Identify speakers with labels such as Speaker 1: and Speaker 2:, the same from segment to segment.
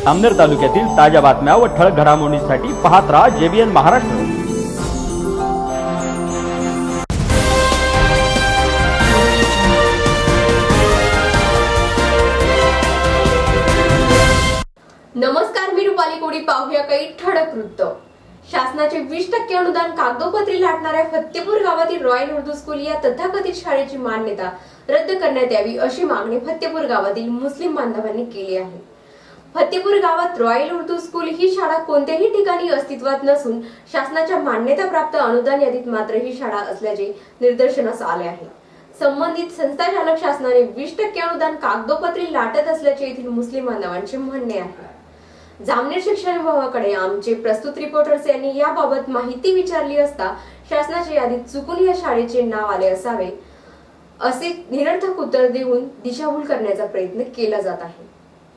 Speaker 1: जामनेर तालुक्यातील ताज्या बातम्या व ठळक घडामोडींसाठी पाहत राहा JBN महाराष्ट्र।
Speaker 2: नमस्कार, मी रुपाली कोडी। पाहूया काही ठळक वृत्त। शासनाचे 20% अनुदान कागदोपत्री लाटणाऱ्या फत्तेपूर गावातील रॉयल उर्दू स्कूल या तथाकथित शाळेची मान्यता रद्द करण्यात यावी अशी मागणी फत्तेपूर गावातील मुस्लिम बांधवांनी केली आहे। फत्तेपूर गावात रॉयल उर्दू स्कूल ही शाळा कोणत्याही ठिकाणी अस्तित्वात नसून शासनाच्या मान्यताप्राप्त अनुदान यादीत मात्र ही शाळा असल्याचे निदर्शनास आले आहे। संबंधित संस्था चालक शासनाने 20% अनुदान कागदोपत्री लाटत असल्याचे येथील मुस्लिम बांधवांचे म्हणणे आहे। जामनेर शिक्षण विभागाकडे आमचे प्रस्तुत रिपोर्टर्स यांनी याबाबत माहिती विचारली असता शासनाच्या यादीत चुकून या शाळेचे नाव आले असावे असे निरर्थक उत्तर देऊन दिशाभूल करण्याचा प्रयत्न केला जात आहे।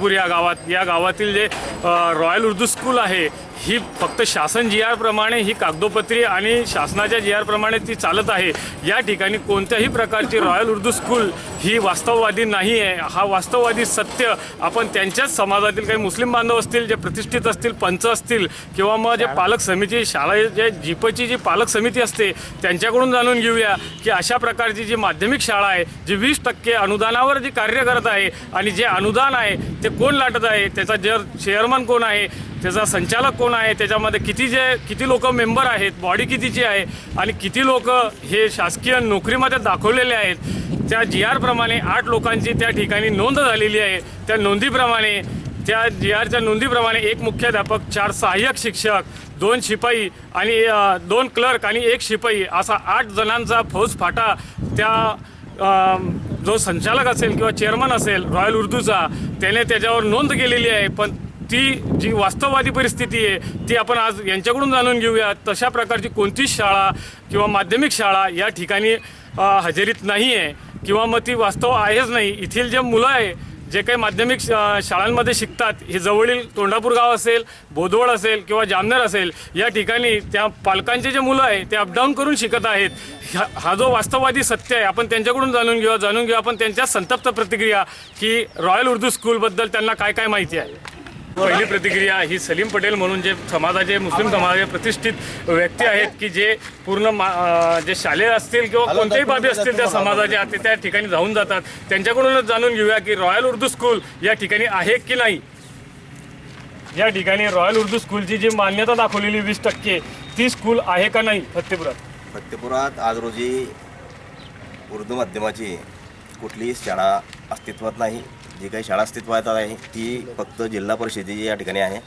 Speaker 3: या गावातील जे रॉयल उर्दू स्कूल आहे ही फक्त शासन GR प्रमाणे ही कागदोपत्री आणि शासनाच्या GR प्रमाणे ती चालत आहे। या ठिकाणी कोणत्याही प्रकारची रॉयल उर्दू स्कूल ही वास्तववादी नाही आहे। हा वास्तववादी सत्य आपण त्यांच्याच समाजातील काही मुस्लिम बांधव असतील, जे प्रतिष्ठित असतील, पंच असतील किंवा मग जे पालक समिती शाळा जे जीपची जी पालक समिती असते त्यांच्याकडून जाणून घेऊया की अशा प्रकारची जी माध्यमिक शाळा आहे जी 20% अनुदानावर जी कार्य करत आहे आणि जे अनुदान आहे ते कोण लाटत आहे, त्याचा चेअरमन कोण आहे, त्याचा संचालक कोण आहे, त्याच्यामध्ये किती लोक मेंबर आहेत, बॉडी कितीची आहे आणि किती लोक हे शासकीय नोकरीमध्ये दाखवलेले आहेत। त्या GR प्रमाणे 8 लोकांची त्या ठिकाणी नोंद झालेली आहे। त्या नोंदीप्रमाणे त्या GRच्या नोंदीप्रमाणे 1 मुख्याध्यापक, 4 सहाय्यक शिक्षक, 2 शिपाई आणि 2 क्लर्क आणि 1 शिपाई असा 8 जणांचा फौजफाटा त्या जो संचालक असेल किंवा चेअरमन असेल रॉयल उर्दूचा त्याने त्याच्यावर नोंद केलेली आहे। पण ती जी वास्तववादी परिस्थिती आहे ती आपण आज यांच्याकडून जाणून घेऊया। तशा प्रकारची कोणतीच शाळा किंवा माध्यमिक शाळा या ठिकाणी हजेरीत नाही आहे किंवा मग ती वास्तव आहेच नाही। इथील जे मुलं आहे जे काही माध्यमिक शाळांमध्ये शिकतात हे जवळील तोंडापूर गाव असेल, बोदवड असेल किंवा जामनेर असेल या ठिकाणी त्या पालकांचे जे मुलं आहे ते अपडाऊन करून शिकत आहेत। हा जो वास्तववादी सत्य आहे आपण त्यांच्याकडून जाणून घेऊ आपण त्यांच्या संतप्त प्रतिक्रिया की रॉयल उर्दू स्कूलबद्दल त्यांना काय काय माहिती आहे। पहिली प्रतिक्रिया ही सलीम पटेल म्हणून जे समाजाचे मुस्लिम समाजाचे प्रतिष्ठित व्यक्ती आहेत की जे पूर्ण जे शालेय असतील किंवा कोणत्याही बाबी असतील त्या समाजाच्या ते त्या ठिकाणी जाऊन जातात। त्यांच्याकडूनच जाणून घेऊया की रॉयल उर्दू स्कूल या ठिकाणी आहे की नाही। या ठिकाणी रॉयल उर्दू स्कूलची जी मान्यता दाखवलेली 20% ती स्कूल आहे का नाही
Speaker 4: फत्तेपुरात आज रोजी उर्दू माध्यमाची कुठलीही शाळा अस्तित्वात नाही। जी काही शाळा अस्तित्वात आहे ती फक्त जिल्हा परिषदेची या ठिकाणी आहे।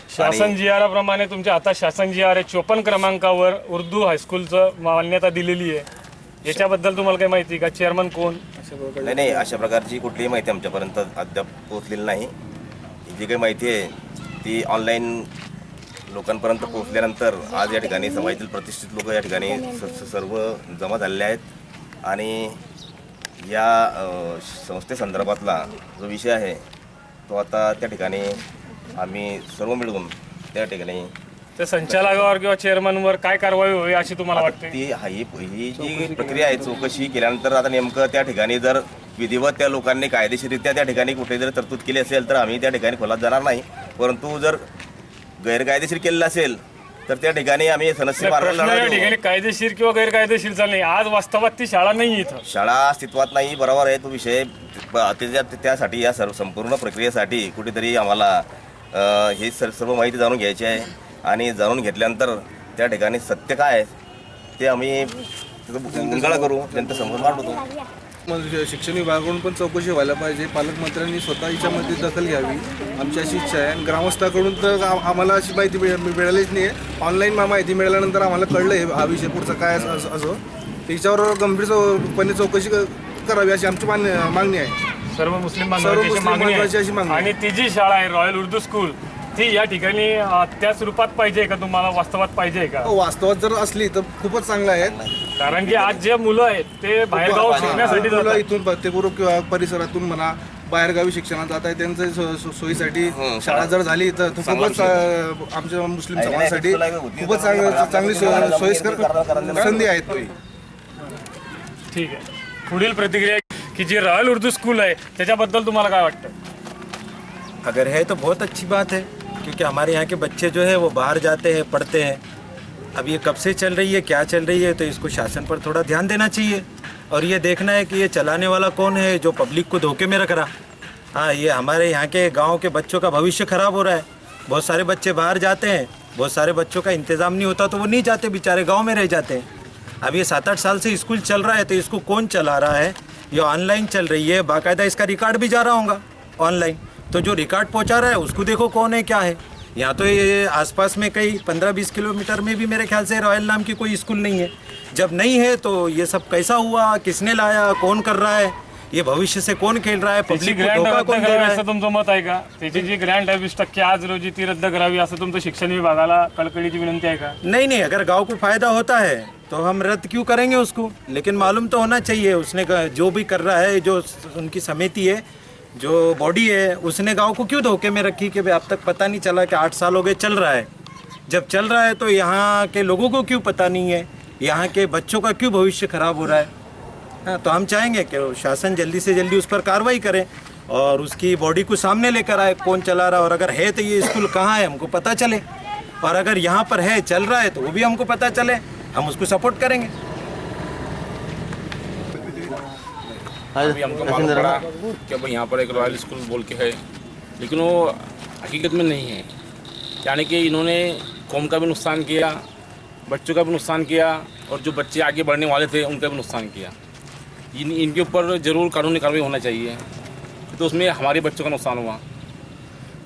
Speaker 3: शासन GR प्रमाणे तुमच्या हातात शासन GR आहे 54 क्रमांकावर उर्दू हायस्कूलचं मान्यता दिलेली आहे। याच्याबद्दल तुम्हाला काही माहिती का? चेअरमन कोण?
Speaker 4: नाही, अशा प्रकारची कुठलीही माहिती आमच्यापर्यंत अद्याप पोहोचलेली नाही। जी काही माहिती आहे ती ऑनलाईन लोकांपर्यंत पोहोचल्यानंतर आज या ठिकाणी समाजातील प्रतिष्ठित लोक या ठिकाणी सर्व जमा झालेले आहेत आणि या संस्थेसंदर्भातला जो विषय आहे तो आता त्या ठिकाणी आम्ही सर्व मिळून त्या ठिकाणी
Speaker 3: त्या संचालकावर किंवा चेअरमनवर काय कारवाई होईल अशी तुम्हाला वाटते?
Speaker 4: ही जी प्रक्रिया आहे चौकशी केल्यानंतर आता नेमकं त्या ठिकाणी जर विधिवत त्या लोकांनी कायदेशीररित्या त्या ठिकाणी कुठे जर तरतूद केली असेल तर आम्ही त्या ठिकाणी खोलात जाणार नाही। परंतु जर गैरकायदेशीर केलेलं असेल तर त्या ठिकाणी आम्ही सनस्य
Speaker 3: ठिकाणी कायदेशीर किंवा गैरकायदेशीर नाही। आज वास्तवात ती शाळा नाही, इथं
Speaker 4: शाळा अस्तित्वात नाही, बरोबर आहे तो विषय। त्यासाठी या संपूर्ण प्रक्रियेसाठी कुठेतरी आम्हाला ही सर्व माहिती जाणून घ्यायची आहे आणि जाणून घेतल्यानंतर त्या ठिकाणी सत्य काय आहे ते आम्ही उलगडा करू, त्यांच्यासमोर मांडतो।
Speaker 5: शिक्षण विभागाकडून पण चौकशी व्हायला पाहिजे। पालकमंत्र्यांनी स्वतः याच्यामध्ये दखल घ्यावी आमची अशी इच्छा आहे। आणि ग्रामस्थाकडून तर आम्हाला अशी माहिती मिळालीच नाही आहे। ऑनलाईन माहिती मिळाल्यानंतर आम्हाला कळलं आहे हा विषय पुढचा काय असो त्याच्यावर गंभीरपणे चौकशी करावी अशी आमची मागणी आहे।
Speaker 3: सर्व मुस्लिम बांधवांची मागणी आहे। आणि ती जी शाळा आहे रॉयल उर्दू स्कूल ती या ठिकाणी त्याच रूपात पाहिजे का तुम्हाला वास्तवात पाहिजे का?
Speaker 5: वास्तवात जर असली तर खूपच चांगलं आहे,
Speaker 3: कारण की आज जे मुलं आहेत ते बाहेरगाव शिकण्यासाठी जातात।
Speaker 5: इथून फत्तेपूर किंवा परिसरातून म्हणा बाहेरगावी शिक्षणात जात आहे त्यांच्या सोयीसाठी शाळा जर झाली तर खूपच आमच्या मुस्लिम समाजासाठी खूपच चांगली सोयीस्कर संधी आहेत।
Speaker 3: ठीक आहे, पुढील प्रतिक्रिया की जी रॉयल उर्दू स्कूल आहे त्याच्याबद्दल तुम्हाला काय वाटतं?
Speaker 6: अगर है तो बहुत अच्छी बात है, क्योंकि हमारे यहाँ के बच्चे जो है वो बाहर जाते हैं, पढ़ते हैं। अब ये कब से चल रही है, क्या चल रही है, तो इसको शासन पर थोड़ा ध्यान देना चाहिए और ये देखना है कि ये चलाने वाला कौन है जो पब्लिक को धोखे में रख रहा। हाँ, ये हमारे यहाँ के गांव के बच्चों का भविष्य खराब हो रहा है। बहुत सारे बच्चे बाहर जाते हैं, बहुत सारे बच्चों का इंतज़ाम नहीं होता तो वो नहीं जाते, बेचारे गाँव में रह जाते हैं। अब ये 7-8 साल से स्कूल चल रहा है तो इसको कौन चला रहा है? ये ऑनलाइन चल रही है, बाकायदा इसका रिकॉर्ड भी जा रहा होगा ऑनलाइन। तो जो रिकॉर्ड पहुँचा रहा है उसको देखो कौन है, क्या है। यहाँ तो ये आसपास में कई 15-20 किलोमीटर में भी मेरे ख्याल से रॉयल नाम की कोई स्कूल नहीं है। जब नहीं है तो ये सब कैसा हुआ, किसने लाया, कौन कर रहा है, ये भविष्य से कौन खेल रहा है,
Speaker 3: त्याची
Speaker 6: पब्लिक को
Speaker 3: ग्रँट
Speaker 6: धोखा
Speaker 3: रद्द
Speaker 6: कौन दे
Speaker 3: करावी
Speaker 6: रहा है?
Speaker 3: असं तुमचं मत आहे का? त्याची जी ग्रँट आहे 20% आज रोजी ती रद्द करावी असं तुमचं शिक्षण विभागाला कळकळीची विनंती आहे का?
Speaker 6: नहीं नहीं, अगर गांव को फायदा होता है तो हम रद्द क्यों करेंगे उसको? लेकिन मालूम तो होना चाहिए उसने जो भी कर रहा है, जो उनकी समिति है, जो बॉडी है, उसने गांव को क्यों धोखे में रखी कि भाई अब तक पता नहीं चला कि 8 साल हो गए चल रहा है। जब चल रहा है तो यहाँ के लोगों को क्यों पता नहीं है, यहाँ के बच्चों का क्यों भविष्य खराब हो रहा है? हाँ, तो हम चाहेंगे कि शासन जल्दी से जल्दी उस पर कार्रवाई करे और उसकी बॉडी को सामने लेकर आए, कौन चला रहा है, और अगर है तो ये स्कूल कहाँ है हमको पता चले, और अगर यहाँ पर है, चल रहा है तो वो भी हमको पता चले, हम उसको सपोर्ट करेंगे।
Speaker 7: अभी हमको मालूम पड़ा कि भाई यहाँ पर एक रॉयल स्कूल बोल के है, लेकिन वो हकीकत में नहीं है। यानी कि इन्होंने कौम का भी नुकसान किया, बच्चों का भी नुकसान किया, और जो बच्चे आगे बढ़ने वाले थे उनका भी नुकसान किया। इनके ऊपर ज़रूर कानूनी कार्रवाई होना चाहिए। तो उसमें हमारे बच्चों का नुकसान हुआ,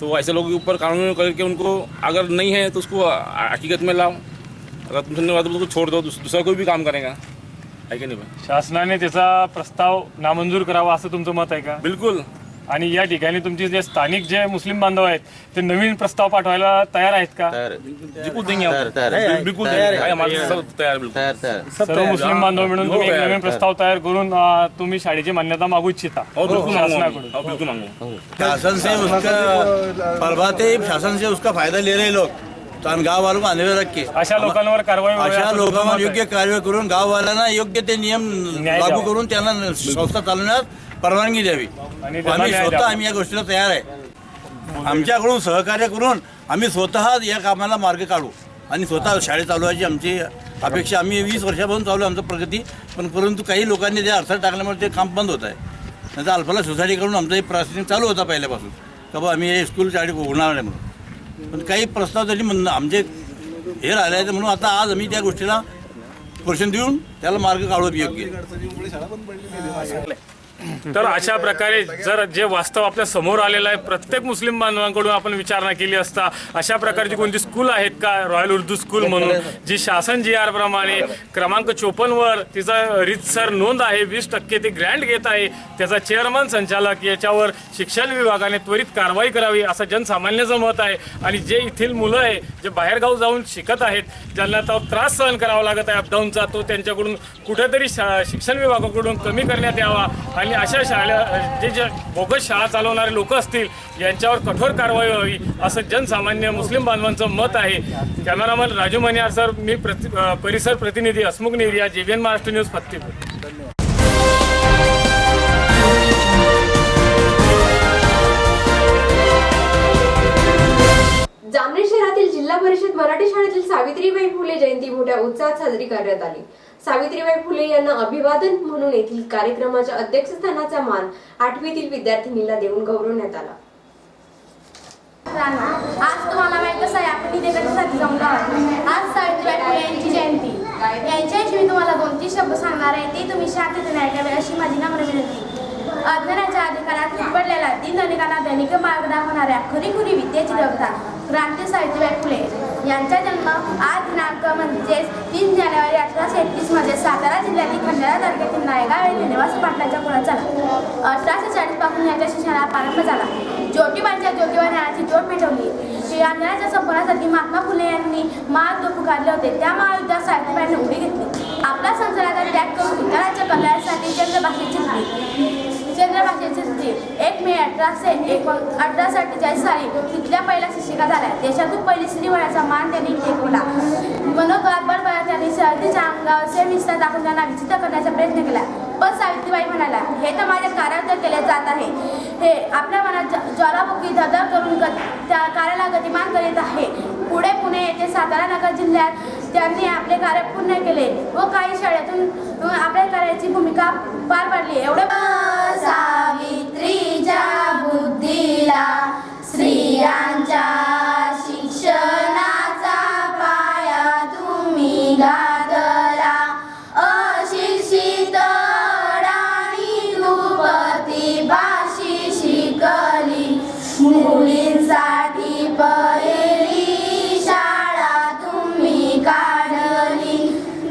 Speaker 7: तो ऐसे लोगों के ऊपर कानूनी करके उनको, अगर नहीं है तो उसको हकीकत में लाओ, अगर तुम सुनने वाले तो उसको छोड़ दो, दूसरा कोई भी काम करेगा, है की नाही भाई?
Speaker 3: शासनाने त्याचा प्रस्ताव नामंजूर करावा असं तुमचं मत आहे का?
Speaker 7: बिलकुल.
Speaker 3: आणि या ठिकाणी तुमचे जे स्थानिक जे मुस्लिम बांधव आहेत ते नवीन प्रस्ताव पाठवायला तयार आहेत का?
Speaker 7: बिल्कुल देंगे हम. बिल्कुल देंगे. हमारे सब तैयार बिल्कुल.
Speaker 3: सर्व मुस्लिम बांधव मिळून तुम्ही एक नवीन प्रस्ताव तैयार करून तुम्ही शाळेची मान्यता मागू इच्छिता
Speaker 7: और बिल्कुल मांगू.
Speaker 3: शासनाकडून?
Speaker 7: और बिल्कुल मांगू.
Speaker 8: शासन से उसका परभाते शासन से उसका फायदा ले रहे लोग, तो हम गाव वालों को आंधळे रखे
Speaker 3: अशा लोकांवर कारवाई व्हावी
Speaker 8: अशा
Speaker 3: असं तुमचं
Speaker 8: लोकांवर
Speaker 3: मत आहे?
Speaker 8: योग्य कार्यवाही करून गाववाल्यांना योग्य ते नियम
Speaker 3: न्याय
Speaker 8: लागू
Speaker 3: द्यावा.
Speaker 8: करून त्यांना संस्था चालवण्यास परवानगी द्यावी.
Speaker 3: आणि त्यांना
Speaker 8: आम्ही
Speaker 3: न्याय
Speaker 8: स्वतः
Speaker 3: द्यावा.
Speaker 8: आम्ही या गोष्टीला तयार आहे. आमच्याकडून सहकार्य करून आम्ही स्वतः या कामाला मार्ग काढू आणि स्वतः शाळेत चालवायची आमची अपेक्षा. आम्ही 20 वर्षापासून चालू आमचं प्रगती, पण परंतु काही लोकांनी ते अडथळा टाकल्यामुळे ते काम बंद होत आहे. नंतर अल्फाला सोसायटीकडून आमचा एक प्रोसेसिंग चालू होता पहिल्यापासून, का बा आम्ही हे स्कूल शाळेत होणार नाही म्हणून, पण काही प्रस्ताव तरी म्हणून आमचे हे राहिले आहेत, म्हणून आता आज आम्ही त्या गोष्टीला प्रोत्साहन देऊन त्याला मार्ग काढू योग्य.
Speaker 3: तर अशा प्रकारे जर जे वास्तव आपल्या समोर आलेलं आहे, प्रत्येक मुस्लिम बांधवांकडून आपण विचारणा केली असता अशा प्रकारची कोणती स्कूल आहेत का रॉयल उर्दू स्कूल म्हणून, जी शासन जी आर प्रमाणे क्रमांक 54 वर तिचा रीतसर नोंद आहे, 20% ती ग्रँट घेत आहे, त्याचा चेअरमन संचालक याच्यावर शिक्षण विभागाने त्वरित कारवाई करावी असं जनसामान्याचं मत आहे. आणि जे येथील मुलं आहे जे बाहेरगाव जाऊन शिकत आहेत, ज्यांना तो त्रास सहन करावा लागत आहे अपडाऊनचा, तो त्यांच्याकडून कुठेतरी शिक्षण विभागाकडून कमी करण्यात यावा आणि अशा शाळा जे बोगस शाळा चालवणारे लोक असतील यांच्यावर कठोर कारवाई व्हावी असं जनसामान्य मुस्लिम बांधवांचं मत आहे. कॅमेरामन राजू मनियार सर, मी परिसर प्रतिनिधी हसमुख नेरिया, JBN महाराष्ट्र न्यूज, फत्तेपूर.
Speaker 2: जामनेर शहरातील जिल्हा परिषद मराठी शाळेतील सावित्रीबाई फुले जयंती मोठ्या उत्साहात साजरी करण्यात आली. सावित्रीबाई फुले यांना अभिवादन म्हणून येथील कार्यक्रमाच्या अध्यक्षस्थानाचा मान 8वीतील विद्यार्थिनीला देऊन गौरवण्यात आला.
Speaker 9: आज तुम्हाला माहितच आहे आपण इथे कशासाठी जमलो आहोत. आज सावित्रीबाई फुले यांची जयंती. यांच्याविषयी मी तुम्हाला 2-3 शब्द सांगणार आहे, ते तुम्ही शांततेने ऐकावे अशी माझी नम्र विनंती. अज्ञानाच्या अधिकारात पडलेला दीनदलितांना दैनिक मार्ग दाखवणाऱ्या खरीखुरी विद्येची देवता क्रांती सावित्रीबाई फुले यांचा जन्म आज दिनांक म्हणजेच 3 जानेवारी 1831 मध्ये सातारा जिल्ह्यातील खंडाळा तालुक्यातील नायगाव येथे निवासी पाटलांच्या कुळात झाला. 1840 पासून यांच्या शिक्षणाला प्रारंभ झाला. ज्योतिबांच्या ज्योतिबा ज्ञानाची ज्योत पेटवली. ज्ञानाच्या संपन्नासाठी महात्मा फुले यांनी महायुद्ध पुकारले होते. त्या महायुद्धात सावित्रीबाईंनी उडी घेतली. आपला संसाराचा त्याग करून इतरांच्या कल्याणासाठी चंद्रभाषेची 1 मे 1847 साली तिथल्या पहिल्या शिक्षिका झाल्या. देशातून पहिली स्त्री होण्याचा मान त्यांनी टेकवला. मनोगत बळबळ त्यांनी शहरीच्या अंगावर सेम निष्ठा दाखवून त्यांना विचित्र करण्याचा प्रयत्न केला. पण सावित्रीबाई म्हणाल्या, हे तर माझ्या कार्यात केले जात आहे. हे आपल्या मनात ज्वालामुखी धडधड करून त्या कार्याला गतिमान करीत आहे. पुढे पुणे येथे सातारा नगर जिल्ह्यात त्यांनी आपले कार्य पूर्ण केले व काही शाळेतून आपल्या कार्याची भूमिका पार पाडली. एवढे सावित्रीच्या बुद्धीला स्त्रियांच्या शिक्षणाचा पाया तुम्ही घातला. अशिक्षित आणि दुपतीभाषी शिकली मुलींसाठी पहिली शाळा तुम्ही काढली.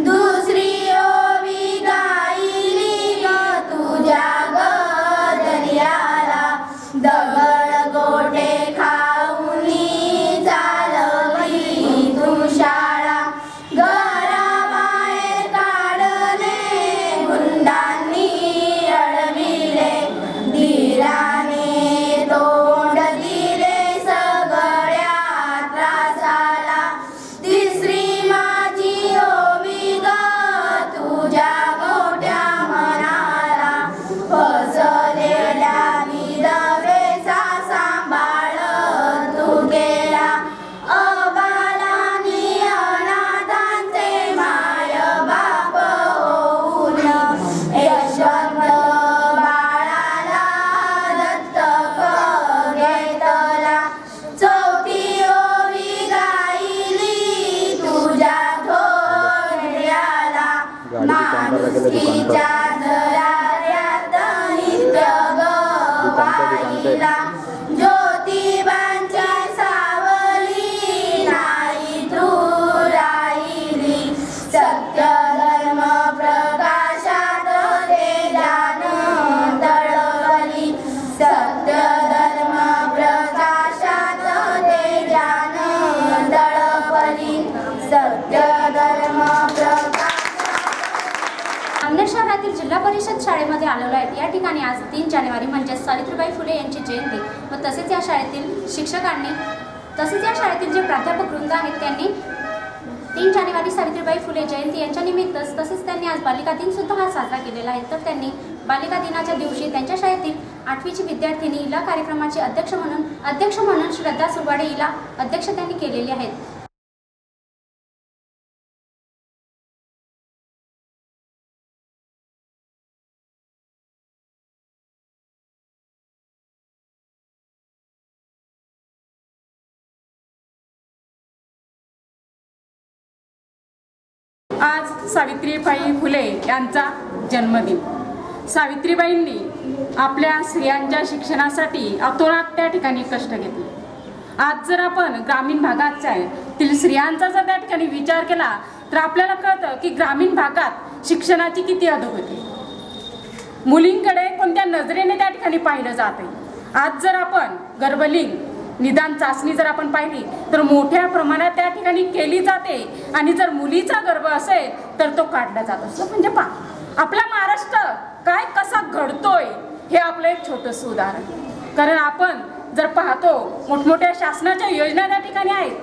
Speaker 9: दुसरी ओवी गायली ग तुझ्या दर्याला. दगड गोटे खाऊनी चालवली तू शाळा. घराबाहेर काढले गुंडांनी अडविले. धीराने तोंड दिले सगळ्या त्रासाला. तिसरी माझी ओवी ग तुझ्या मोठ्या मनाला. फसलेल्या विधवेचा सांभाळ तू केला. अबालांनी अनाथांचे माय बाप होऊन यशवंत बाळाला दत्तक घेतला. चौथी ओवी गायली तुझ्या थोरल्याला. माणुसकीच्या दराऱ्यात नित्य गवाईला. ज्योतिबांची सावली नाही तू राहिली. सत्य धर्म प्रकाशात तेजानं तळवली. सत्य धर्म प्रकाशात तेजानं तळवली. सत्य धर्म प्रकाश.
Speaker 10: अमनेर शहरातील जिल्हा परिषद शाळेमध्ये आलेलो आहेत. या ठिकाणी आज 3 जानेवारी म्हणजेच सावित्रीबाई फुले यांची जयंती व तसेच या शाळेतील शिक्षकांनी तसेच या शाळेतील जे प्राध्यापक वृंद आहेत त्यांनी 3 जानेवारी सावित्रीबाई फुले जयंती यांच्या निमित्त तसेच त्यांनी आज बालिका दिन सुद्धा हा साजरा केलेला आहे. तर त्यांनी बालिका दिनाच्या दिवशी त्यांच्या शाळेतील 8वीची विद्यार्थिनी हिला कार्यक्रमाचे अध्यक्ष म्हणून श्रद्धा सुरवाडे हिला अध्यक्ष त्यांनी केलेले आहेत.
Speaker 11: आज सावित्रीबाई फुले यांचा जन्मदिन. सावित्रीबाईंनी आपल्या स्त्रियांच्या शिक्षणासाठी अतोनात त्या ठिकाणी कष्ट घेतले. आज जर आपण ग्रामीण भागातील स्त्रियांचा जर त्या ठिकाणी विचार केला तर आपल्याला कळतं की ग्रामीण भागात शिक्षणाची किती अधोगती. मुलींकडे कोणत्या नजरेने त्या ठिकाणी पाहिलं जाते. आज जर आपण गर्भलिंग निदान चाचणी जर आपण पाहिली तर मोठ्या प्रमाणात त्या ठिकाणी केली जाते आणि जर मुलीचा गर्भ असेल तर तो काढला जात असतो. म्हणजे आपला महाराष्ट्र काय कसा घडतोय हे आपलं एक छोटंसं उदाहरण. कारण आपण जर पाहतो मोठमोठ्या शासनाच्या योजना त्या ठिकाणी आहेत,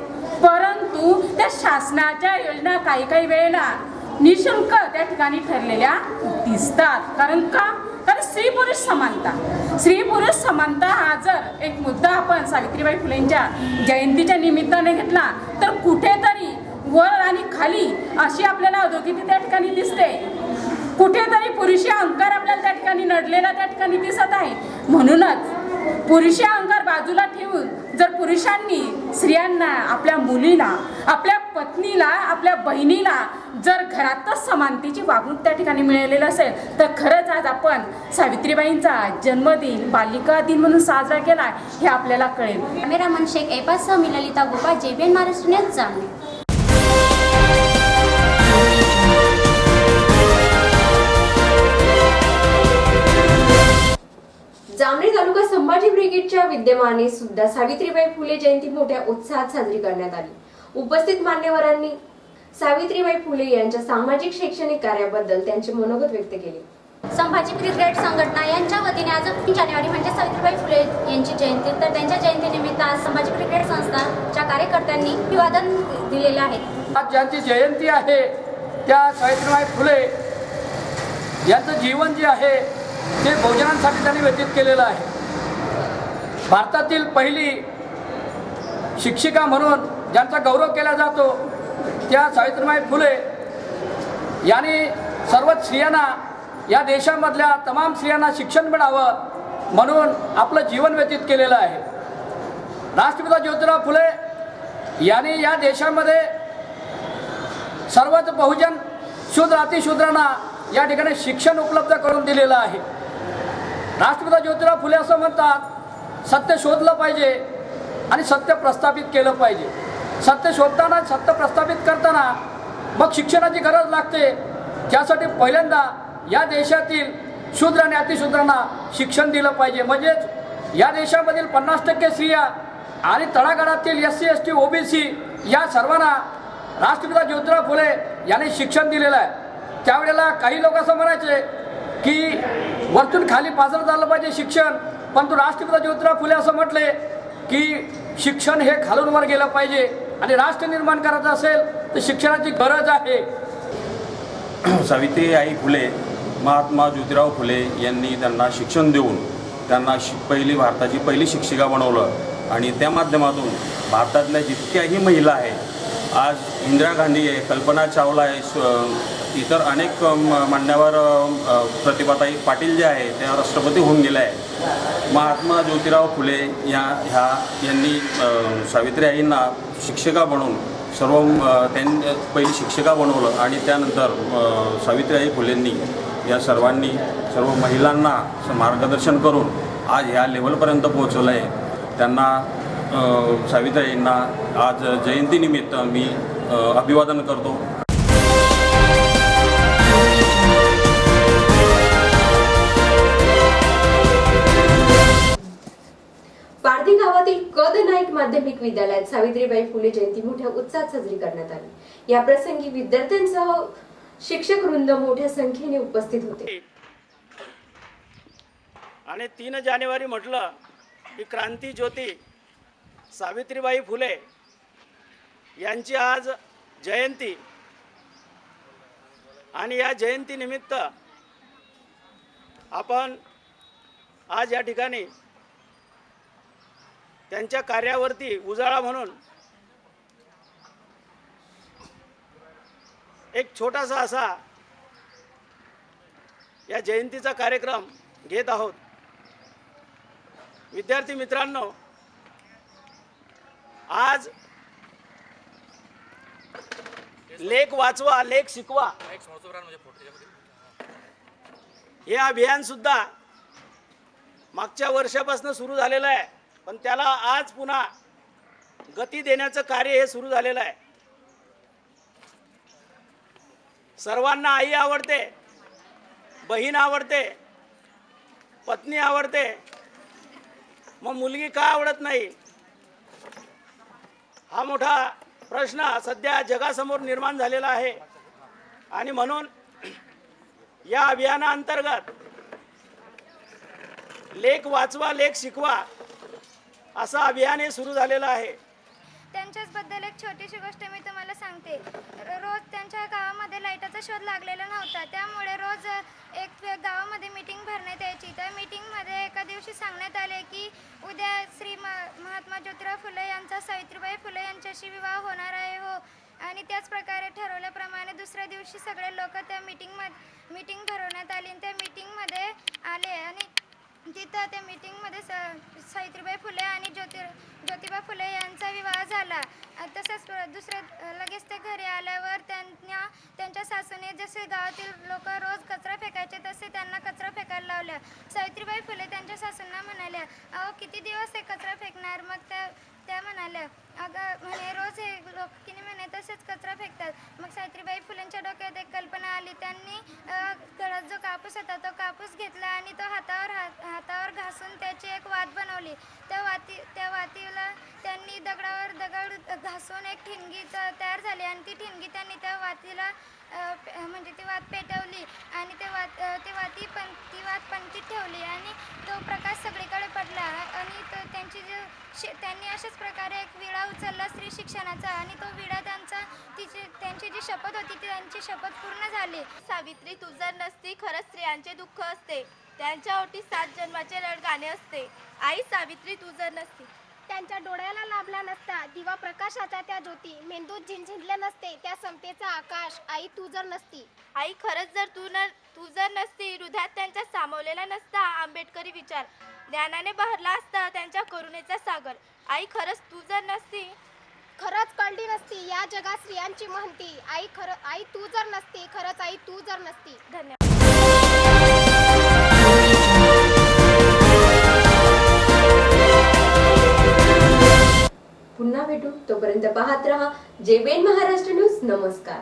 Speaker 11: परंतु त्या शासनाच्या योजना काही वेळेला निशुल्क त्या ठिकाणी ठरलेल्या दिसतात. कारण स्त्री पुरुष समानता हा जर एक मुद्दा आपण सावित्रीबाई फुलेंच्या जयंतीच्या निमित्ताने घेतला तर कुठेतरी वर आणि खाली अशी आपल्याला अधोगती त्या ठिकाणी दिसते. कुठेतरी पुरुषी अहंकार आपल्याला त्या ठिकाणी नडलेला त्या ठिकाणी दिसत आहे. म्हणूनच पुरुषी अहंकार बाजूला ठेवून जर पुरुषांनी स्त्रियांना, आपल्या मुलीला, आपल्या पत्नीला, आपल्या बहिणीला जर घरातच समानतेची वागणूक त्या ठिकाणी मिळालेलं असेल तर खरंच आज आपण सावित्रीबाईंचा जन्मदिन बालिका दिन म्हणून साजरा केला हे आपल्याला कळेल.
Speaker 10: कॅमेरामन शेख एबासह मी ललिता गोपाळ, JBN महाराष्ट्र न्यूज जामनेर.
Speaker 2: जामनेर तालुका संभाजी ब्रिगेडच्या विद्यमाने सुद्धा सावित्रीबाई फुले जयंती मोठ्या उत्साहात साजरी करण्यात आली. उपस्थित मान्यवरांनी सावित्रीबाई फुले यांच्या सामाजिक शैक्षणिक कार्याबद्दल त्यांचे मनोगत व्यक्त केले.
Speaker 10: संभाजी ब्रिगेड संघटना यांच्या वतीने आज 3 जानेवारी म्हणजे सावित्रीबाई फुले यांची जयंती, तर त्यांच्या जयंतीनिमित्त आज संभाजी ब्रिगेड संस्थाच्या कार्यकर्त्यांनी अभिवादन दिलेले आहे.
Speaker 12: आज ज्यांची जयंती आहे त्या सावित्रीबाई फुले यांचं जीवन जे आहे ते बहुजनांसाठी त्यांनी व्यतीत केलेलं आहे. भारतातील पहिली शिक्षिका म्हणून ज्यांचा गौरव केला जातो त्या सावित्रीबाई फुले यांनी सर्व स्त्रियांना, या देशामधल्या तमाम स्त्रियांना शिक्षण मिळावं म्हणून आपलं जीवन व्यतीत केलेलं आहे. राष्ट्रपिता ज्योतिराव फुले यांनी या देशामध्ये सर्वच बहुजन शूद्र अतिशूद्रांना या ठिकाणी शिक्षण उपलब्ध करून दिलेलं आहे. राष्ट्रपिता ज्योतिराव फुले असं म्हणतात, सत्य शोधलं पाहिजे आणि सत्य प्रस्थापित केलं पाहिजे. सत्य शोधताना, सत्य प्रस्थापित करताना मग शिक्षणाची गरज लागते. त्यासाठी पहिल्यांदा या देशातील शूद्र आणि अतिशूद्रांना शिक्षण दिलं पाहिजे. म्हणजेच या देशामधील 50% स्त्रिया आणि तळागाळातील SC ST OBC या सर्वांना राष्ट्रपिता ज्योतिराव फुले यांनी शिक्षण दिलेलं आहे. त्यावेळेला काही लोक असं म्हणायचे की वरतून खाली पाजलं झालं पाहिजे शिक्षण, परंतु राष्ट्रपिता ज्योतिराव फुले असं म्हटले की शिक्षण हे खालून वर गेलं पाहिजे आणि राष्ट्र निर्माण करायचं असेल तर शिक्षणाची गरज आहे.
Speaker 13: सावित्रीबाई फुले, महात्मा ज्योतिराव फुले यांनी त्यांना शिक्षण देऊन त्यांना भारताची पहिली शिक्षिका बनवलं आणि त्या माध्यमातून भारतातल्या जितक्याही महिला आहेत, आज इंदिरा गांधी आहे, कल्पना चावला आहे, इतर अनेक मान्यवर, प्रतिभाताई पाटील जे आहे त्या राष्ट्रपती होऊन गेल्या आहे. महात्मा ज्योतिराव फुले यांनी सावित्रीबाईंना शिक्षिका बनवून त्यांनी पहिली शिक्षिका बनवलं आणि त्यानंतर सावित्रीबाई फुलेंनी या सर्व महिलांना मार्गदर्शन करून आज ह्या लेवलपर्यंत पोहोचवलं आहे. त्यांना सावित्रीबाईंना आज जयंतीनिमित्त मी अभिवादन करतो.
Speaker 2: पारधी गावातील कद नाईक माध्यमिक विद्यालयात सावित्रीबाई फुले जयंती मोठ्या उत्साहात साजरी करण्यात आली. या प्रसंगी विद्यार्थ्यांसह शिक्षक वृंद मोठ्या संख्येने उपस्थित होते.
Speaker 12: आणि 3 जानेवारी म्हटलं की क्रांती ज्योती सावित्रीबाई फुले यांची आज जयंती आणि या जयंतीनिमित्त आपण आज या ठिकाणी त्यांच्या कार्यावरती उजाळा म्हणून एक छोटासा असा या जयंतीचा कार्यक्रम घेत आहोत. विद्यार्थी मित्रांनो, आज लेख वाचवा लेख शिकवा हे अभियान सुद्धा मागच्या वर्षापासून सुरू झालेलं आहे, पण त्याला आज पुन्हा गती देण्याचं कार्य हे सुरू झालेलं आहे. सर्वांना आई आवडते, बहीण आवडते, पत्नी आवडते, मग मुलगी का आवडत नाही हा मोठा प्रश्न सध्या जगासमोर निर्माण झालेला आहे. आणि म्हणून या अभियानाअंतर्गत लेख वाचवा लेख शिकवा असं अभियान हे सुरू झालेलं आहे.
Speaker 9: त्यांच्याचबद्दल एक छोटीशी गोष्ट मी तुम्हाला सांगते. रोज त्यांच्या गावामध्ये लाईटाचा शोध लागलेला नव्हता, त्यामुळे रोज एक गावामध्ये मीटिंग भरण्यात यायची. त्या मीटिंगमध्ये एका दिवशी सांगण्यात आले की उद्या श्री महात्मा ज्योतिराव फुले यांचा सावित्रीबाई फुले यांच्याशी विवाह होणार आहे हो. आणि त्याच प्रकारे ठरवल्याप्रमाणे दुसऱ्या दिवशी सगळे लोक त्या मीटिंग भरवण्यात आली. त्या मीटिंगमध्ये आले आणि तिथं त्या मीटिंगमध्ये सावित्रीबाई फुले आणि ज्योतिबा फुले यांचा विवाह झाला. तसंच लगेच ते घरी आल्यावर त्यांच्या सासूने जसे गावातील लोक रोज कचरा फेकायचे तसे त्यांना कचरा फेकायला लावल्या. सावित्रीबाई फुले त्यांच्या सासूंना म्हणाल्या, अहो किती दिवस हे कचरा फेकणार. मग त्या म्हणाल्या, अगं म्हणे रोज हे लोक किती म्हणे तसेच कचरा फेकतात. मग सावित्रीबाई फुलेंच्या डोक्यात एक कल्पना आली. त्यांनी गळ्यात जो कापूस होता तो कापूस घेतला आणि तो हातावर घासून त्याची एक वात बनवली. त्या वातीला त्यांनी दगडावर दगड घासून एक ठिणगी तयार झाली आणि ती ठिणगी त्यांनी त्या वातीला म्हणजे ती वात पेटवली आणि ती वात पंक्तीत ठेवली आणि तो प्रकाश सगळीकडे पडला आणि त्यांची जी त्यांनी अशाच प्रकारे एक विडा उचलला स्त्री शिक्षणाचा आणि तो विडा त्यांची जी शपथ होती ती त्यांची शपथ पूर्ण झाली.
Speaker 14: सावित्री तू जर नसती खरंच स्त्रियांचे दुःख असते, त्यांच्या ओटी 7 जन्माचे रडगाणे असते. आई सावित्री तू जर नसती,
Speaker 9: त्यांच्या डोळ्याला लाभला नसता दिवा प्रकाशाचा त्या ज्योती, मेंदूत झिंझिंजले नसते त्या समतेचा आकाश. आई तू जर नसती,
Speaker 14: आई खरंच जर तू जर नसती, हृदयात त्यांच्या सामावलेला नसता आंबेडकरी विचार, ज्ञानाने बहरला असता त्यांच्या करुणेचा सागर. आई खरंच तू जर नसती,
Speaker 9: खरंच कळली नसती या जगात स्त्रियांची महंती. आई तू जर नसती, खरंच आई तू जर नसती.
Speaker 14: धन्यवाद.
Speaker 2: पुन्हा भेटू, तोपर्यंत पाहत रहा JBN महाराष्ट्र न्यूज. नमस्कार.